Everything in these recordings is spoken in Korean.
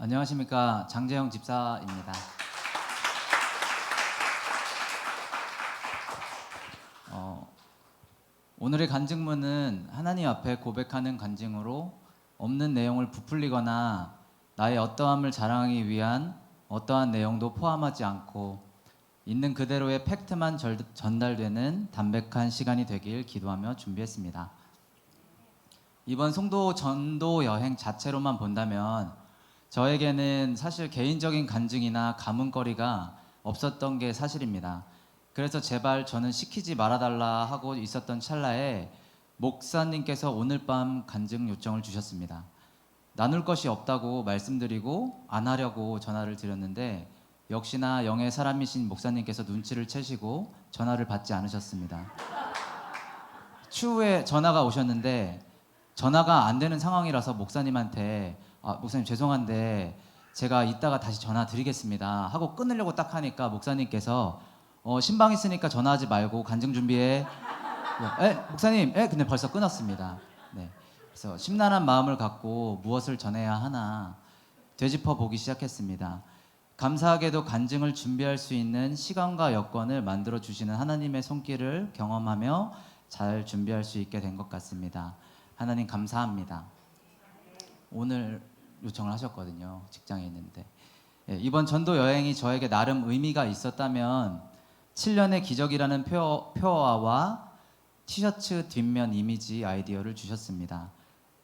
안녕하십니까, 장재영 집사입니다. 오늘의 간증문은 하나님 앞에 고백하는 간증으로 없는 내용을 부풀리거나 나의 어떠함을 자랑하기 위한 어떠한 내용도 포함하지 않고 있는 그대로의 팩트만 전달되는 담백한 시간이 되길 기도하며 준비했습니다. 이번 송도 전도 여행 자체로만 본다면 저에게는 사실 개인적인 간증이나 감흥거리가 없었던 게 사실입니다. 그래서 제발 저는 시키지 말아달라 하고 있었던 찰나에 목사님께서 오늘 밤 간증 요청을 주셨습니다. 나눌 것이 없다고 말씀드리고 안 하려고 전화를 드렸는데 역시나 영의 사람이신 목사님께서 눈치를 채시고 전화를 받지 않으셨습니다. 추후에 전화가 오셨는데 전화가 안 되는 상황이라서 목사님한테 목사님 죄송한데 제가 이따가 다시 전화 드리겠습니다 하고 끊으려고 딱 하니까 목사님께서 신방 있으니까 전화하지 말고 간증 준비해. 목사님, 근데 벌써 끊었습니다. 네. 그래서 심란한 마음을 갖고 무엇을 전해야 하나 되짚어 보기 시작했습니다. 감사하게도 간증을 준비할 수 있는 시간과 여건을 만들어 주시는 하나님의 손길을 경험하며 잘 준비할 수 있게 된 것 같습니다. 하나님 감사합니다. 오늘 요청을 하셨거든요. 직장에 있는데. 이번 전도 여행이 저에게 나름 의미가 있었다면 7년의 기적이라는 표어와 티셔츠 뒷면 이미지 아이디어를 주셨습니다.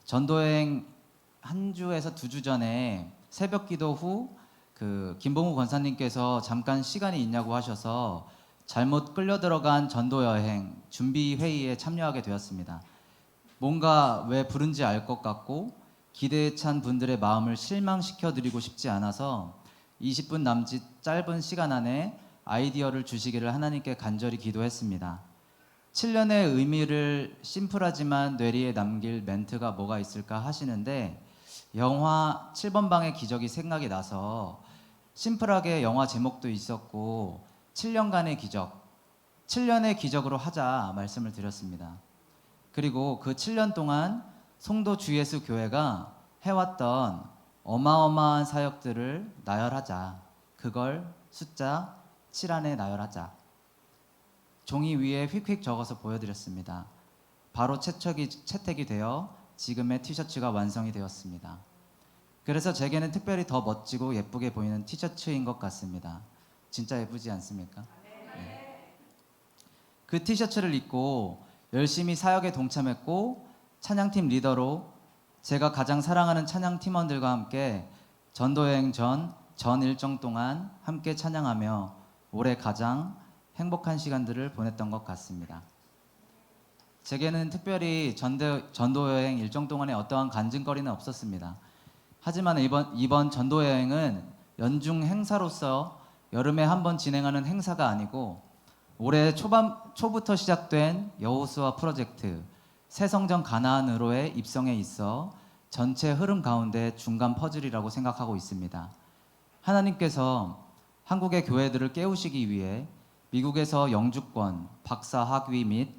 전도 여행 한 주에서 2주 전에 새벽 기도 후 김봉우 권사님께서 잠깐 시간이 있냐고 하셔서 잘못 끌려 들어간 전도 여행 준비 회의에 참여하게 되었습니다. 뭔가 왜 부른지 알 것 같고 기대에 찬 분들의 마음을 실망시켜 드리고 싶지 않아서 20분 남짓 짧은 시간 안에 아이디어를 주시기를 하나님께 간절히 기도했습니다. 7년의 의미를 심플하지만 뇌리에 남길 멘트가 뭐가 있을까 하시는데 영화 7번 방의 기적이 생각이 나서 심플하게 영화 제목도 있었고 7년간의 기적, 7년의 기적으로 하자 말씀을 드렸습니다. 그리고 그 7년 동안 송도 주예수 교회가 해왔던 어마어마한 사역들을 나열하자. 그걸 숫자 7 안에 나열하자. 종이 위에 휙휙 적어서 보여드렸습니다. 바로 채택이 되어 지금의 티셔츠가 완성이 되었습니다. 그래서 제게는 특별히 더 멋지고 예쁘게 보이는 티셔츠인 것 같습니다. 진짜 예쁘지 않습니까? 네. 그 티셔츠를 입고 열심히 사역에 동참했고 찬양팀 리더로 제가 가장 사랑하는 찬양팀원들과 함께 전도여행 전 일정 동안 함께 찬양하며 올해 가장 행복한 시간들을 보냈던 것 같습니다. 제게는 특별히 전도여행 일정 동안에 어떠한 간증거리는 없었습니다. 하지만 이번 전도여행은 연중 행사로서 여름에 한 번 진행하는 행사가 아니고 올해 초부터 시작된 여호수아 프로젝트 새성전 가나안으로의 입성에 있어 전체 흐름 가운데 중간 퍼즐이라고 생각하고 있습니다. 하나님께서 한국의 교회들을 깨우시기 위해 미국에서 영주권, 박사 학위 및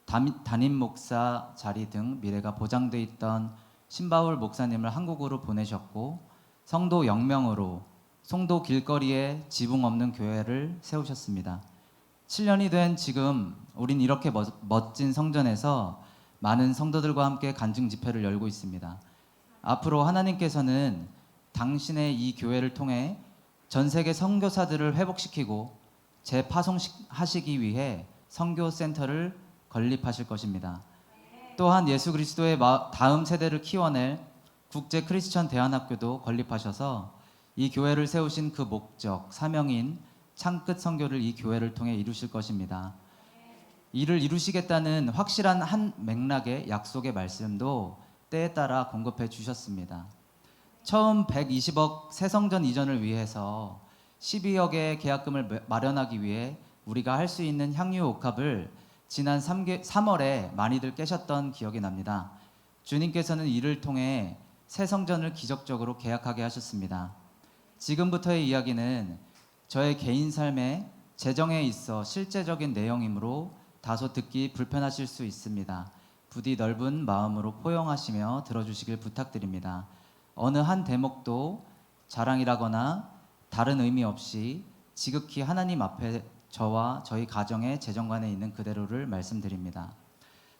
담임 목사 자리 등 미래가 보장돼 있던 신바울 목사님을 한국으로 보내셨고 성도 영명으로 송도 길거리에 지붕 없는 교회를 세우셨습니다. 7년이 된 지금 우린 이렇게 멋진 성전에서 많은 성도들과 함께 간증 집회를 열고 있습니다. 앞으로 하나님께서는 당신의 이 교회를 통해 전 세계 선교사들을 회복시키고 재파송하시기 위해 선교센터를 건립하실 것입니다. 또한 예수 그리스도의 다음 세대를 키워낼 국제 크리스천 대안학교도 건립하셔서 이 교회를 세우신 그 목적, 사명인 창끝 선교를 이 교회를 통해 이루실 것입니다. 이를 이루시겠다는 확실한 한 맥락의 약속의 말씀도 때에 따라 공급해 주셨습니다. 처음 120억 새성전 이전을 위해서 12억의 계약금을 마련하기 위해 우리가 할 수 있는 향유 옥합을 지난 3월에 많이들 깨셨던 기억이 납니다. 주님께서는 이를 통해 새성전을 기적적으로 계약하게 하셨습니다. 지금부터의 이야기는 저의 개인 삶의 재정에 있어 실제적인 내용이므로 다소 듣기 불편하실 수 있습니다. 부디 넓은 마음으로 포용하시며 들어주시길 부탁드립니다. 어느 한 대목도 자랑이라거나 다른 의미 없이 지극히 하나님 앞에 저와 저희 가정의 재정관에 있는 그대로를 말씀드립니다.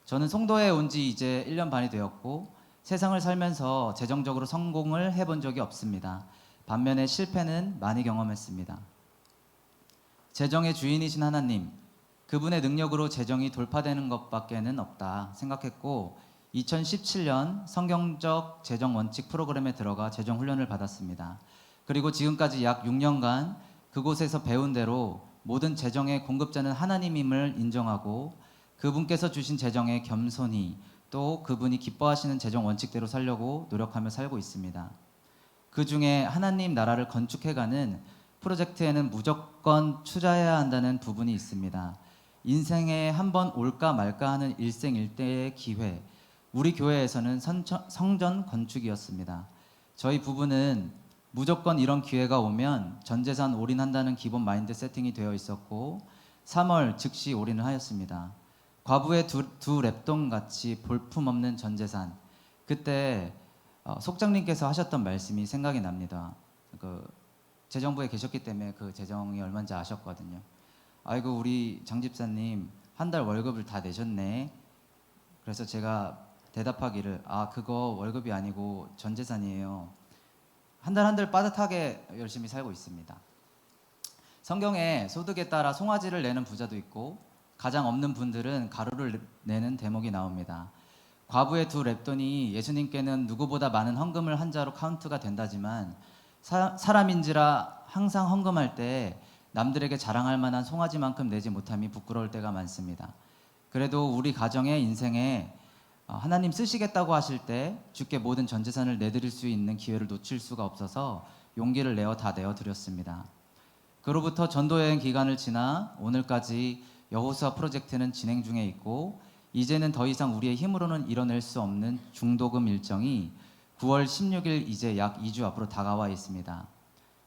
저는 송도에 온 지 이제 1년 반이 되었고 세상을 살면서 재정적으로 성공을 해본 적이 없습니다. 반면에 실패는 많이 경험했습니다. 재정의 주인이신 하나님, 그분의 능력으로 재정이 돌파되는 것밖에는 없다 생각했고 2017년 성경적 재정 원칙 프로그램에 들어가 재정 훈련을 받았습니다. 그리고 지금까지 약 6년간 그곳에서 배운 대로 모든 재정의 공급자는 하나님임을 인정하고 그분께서 주신 재정에 겸손히 또 그분이 기뻐하시는 재정 원칙대로 살려고 노력하며 살고 있습니다. 그 중에 하나님 나라를 건축해가는 프로젝트에는 무조건 투자해야 한다는 부분이 있습니다. 인생에 한 번 올까 말까 하는 일생일대의 기회. 우리 교회에서는 성전 건축이었습니다. 저희 부부는 무조건 이런 기회가 오면 전 재산 올인한다는 기본 마인드 세팅이 되어 있었고 3월 즉시 올인을 하였습니다. 과부의 두 랩돈 같이 볼품없는 전 재산. 그때 속장님께서 하셨던 말씀이 생각이 납니다. 재정부에 계셨기 때문에 그 재정이 얼마인지 아셨거든요. 아이고 우리 장 집사님 한 달 월급을 다 내셨네. 그래서 제가 대답하기를 그거 월급이 아니고 전 재산이에요. 한 달 한 달 빠듯하게 열심히 살고 있습니다. 성경에 소득에 따라 송아지를 내는 부자도 있고 가장 없는 분들은 가루를 내는 대목이 나옵니다. 과부의 두 랩돈이 예수님께는 누구보다 많은 헌금을 한 자로 카운트가 된다지만 사람인지라 항상 헌금할 때 남들에게 자랑할 만한 송아지만큼 내지 못함이 부끄러울 때가 많습니다. 그래도 우리 가정의 인생에 하나님 쓰시겠다고 하실 때 주께 모든 전 재산을 내드릴 수 있는 기회를 놓칠 수가 없어서 용기를 내어 다 내어드렸습니다. 그로부터 전도여행 기간을 지나 오늘까지 여호수아 프로젝트는 진행 중에 있고 이제는 더 이상 우리의 힘으로는 이뤄낼 수 없는 중도금 일정이 9월 16일 이제 약 2주 앞으로 다가와 있습니다.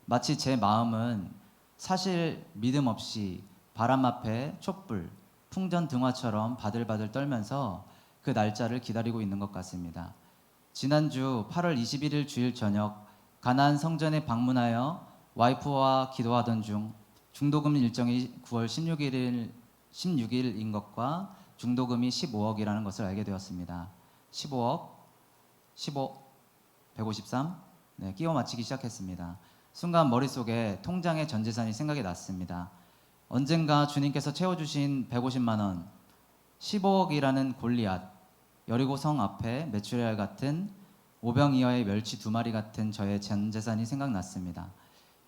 마치 제 마음은 사실 믿음 없이 바람 앞에 촛불, 풍전 등화처럼 바들바들 떨면서 그 날짜를 기다리고 있는 것 같습니다. 지난주 8월 21일 주일 저녁 가나안 성전에 방문하여 와이프와 기도하던 중 중도금 일정이 9월 16일인 것과 중도금이 15억이라는 것을 알게 되었습니다. 15억, 15, 153, 끼워 맞히기 시작했습니다. 순간 머릿속에 통장의 전 재산이 생각이 났습니다. 언젠가 주님께서 채워주신 150만 원, 15억이라는 골리앗, 여리고성 앞에 메추리알 같은 오병이어의 멸치 2마리 같은 저의 전 재산이 생각났습니다.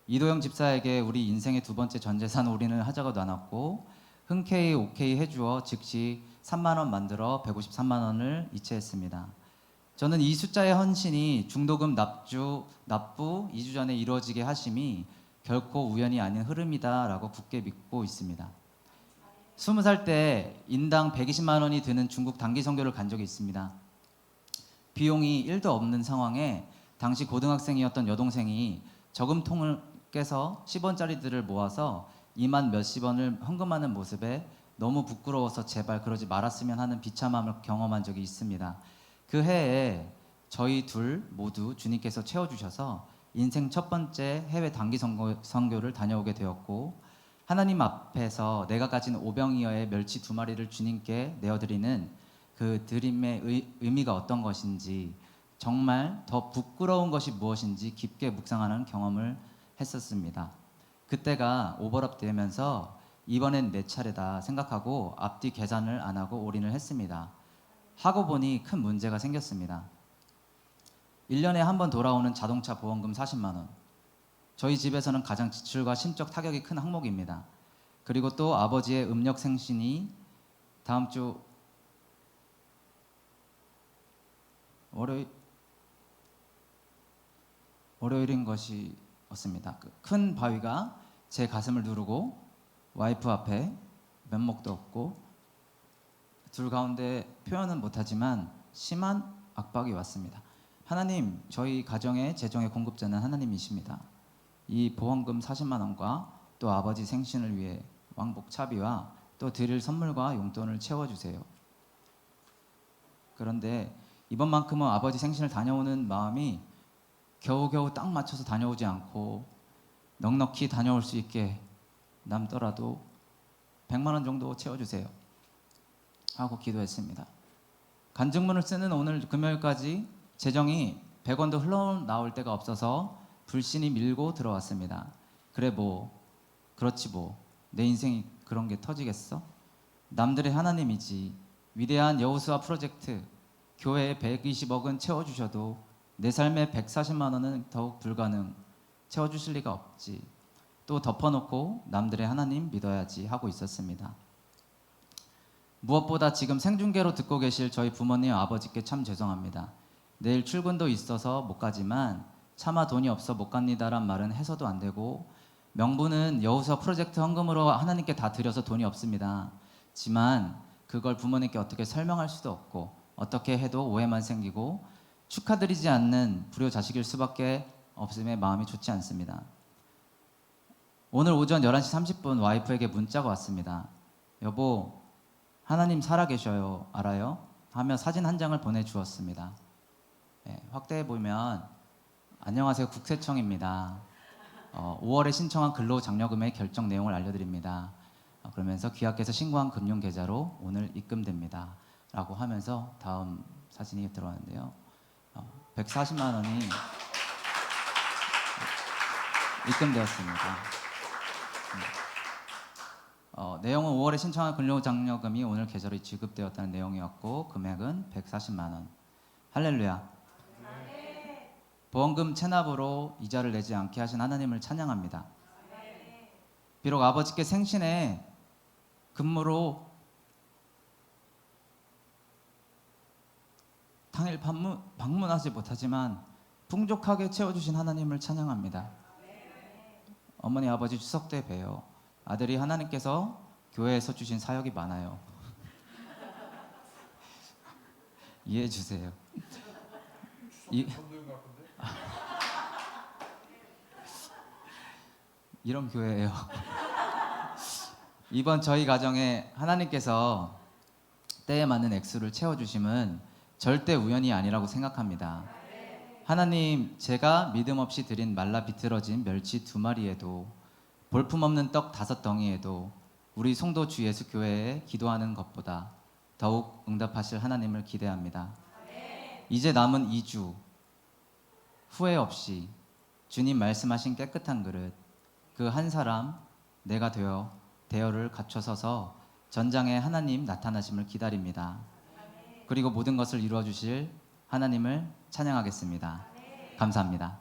이도영 집사에게 우리 인생의 두 번째 전 재산 올인을 하자고 나눴고 흔쾌히 오케이 해주어 즉시 3만 원 만들어 153만 원을 이체했습니다. 저는 이 숫자의 헌신이 중도금 납부 2주 전에 이루어지게 하심이 결코 우연이 아닌 흐름이다라고 굳게 믿고 있습니다. 20살 때 인당 120만 원이 드는 중국 단기 선교를 간 적이 있습니다. 비용이 1도 없는 상황에 당시 고등학생이었던 여동생이 저금통을 깨서 10원짜리들을 모아서 2만 몇십 원을 헌금하는 모습에 너무 부끄러워서 제발 그러지 말았으면 하는 비참함을 경험한 적이 있습니다. 그 해에 저희 둘 모두 주님께서 채워주셔서 인생 첫 번째 해외 단기 선교를 다녀오게 되었고 하나님 앞에서 내가 가진 오병이어의 멸치 2마리를 주님께 내어드리는 그 드림의 의미가 어떤 것인지 정말 더 부끄러운 것이 무엇인지 깊게 묵상하는 경험을 했었습니다. 그때가 오버랩 되면서 이번엔 내 차례다 생각하고 앞뒤 계산을 안 하고 올인을 했습니다. 하고 보니 큰 문제가 생겼습니다. 1년에 한 번 돌아오는 자동차 보험금 40만 원. 저희 집에서는 가장 지출과 심적 타격이 큰 항목입니다. 그리고 또 아버지의 음력 생신이 다음 주 월요일인 것이었습니다. 큰 바위가 제 가슴을 누르고 와이프 앞에 면목도 없고 둘 가운데 표현은 못하지만 심한 압박이 왔습니다. 하나님, 저희 가정의 재정의 공급자는 하나님이십니다. 이 보험금 40만 원과 또 아버지 생신을 위해 왕복 차비와 또 드릴 선물과 용돈을 채워주세요. 그런데 이번만큼은 아버지 생신을 다녀오는 마음이 겨우겨우 딱 맞춰서 다녀오지 않고 넉넉히 다녀올 수 있게 남더라도 100만 원 정도 채워주세요 하고 기도했습니다. 간증문을 쓰는 오늘 금요일까지 재정이 100원도 흘러나올 데가 없어서 불신이 밀고 들어왔습니다. 그래 뭐 그렇지 뭐 내 인생이 그런 게 터지겠어? 남들의 하나님이지. 위대한 여호수아 프로젝트 교회에 120억은 채워주셔도 내 삶에 140만 원은 더욱 불가능. 채워주실 리가 없지. 또 덮어놓고 남들의 하나님 믿어야지 하고 있었습니다. 무엇보다 지금 생중계로 듣고 계실 저희 부모님 아버지께 참 죄송합니다. 내일 출근도 있어서 못 가지만 차마 돈이 없어 못 갑니다란 말은 해서도 안 되고 명분은 여호수아 프로젝트 헌금으로 하나님께 다 드려서 돈이 없습니다. 지만 그걸 부모님께 어떻게 설명할 수도 없고 어떻게 해도 오해만 생기고 축하드리지 않는 불효자식일 수밖에 없음에 마음이 좋지 않습니다. 오늘 오전 11시 30분 와이프에게 문자가 왔습니다. 여보, 하나님 살아계셔요. 알아요? 하며 사진 한 장을 보내주었습니다. 확대해 보면 안녕하세요. 국세청입니다. 5월에 신청한 근로장려금의 결정 내용을 알려드립니다. 그러면서 귀하께서 신고한 금융계좌로 오늘 입금됩니다. 라고 하면서 다음 사진이 들어왔는데요. 140만 원이 입금되었습니다. 내용은 5월에 신청한 근로장려금이 오늘 계좌로 지급되었다는 내용이었고 금액은 140만 원. 할렐루야. 보험금 체납으로 이자를 내지 않게 하신 하나님을 찬양합니다. 비록 아버지께 생신에 금무로 당일 방문하지 못하지만 풍족하게 채워주신 하나님을 찬양합니다. 어머니 아버지 추석 때 봬요. 아들이 하나님께서 교회에서 주신 사역이 많아요. 이해해 주세요. 이런 교회예요. 이번 저희 가정에 하나님께서 때에 맞는 액수를 채워주심은 절대 우연이 아니라고 생각합니다. 하나님, 제가 믿음 없이 드린 말라 비틀어진 멸치 2마리에도 볼품없는 떡 5덩이에도 우리 송도 주 예수 교회에 기도하는 것보다 더욱 응답하실 하나님을 기대합니다. 이제 남은 2주 후회 없이 주님 말씀하신 깨끗한 그릇 그 한 사람 내가 되어 대열을 갖춰서서 전장에 하나님 나타나심을 기다립니다. 그리고 모든 것을 이루어 주실 하나님을 찬양하겠습니다. 감사합니다.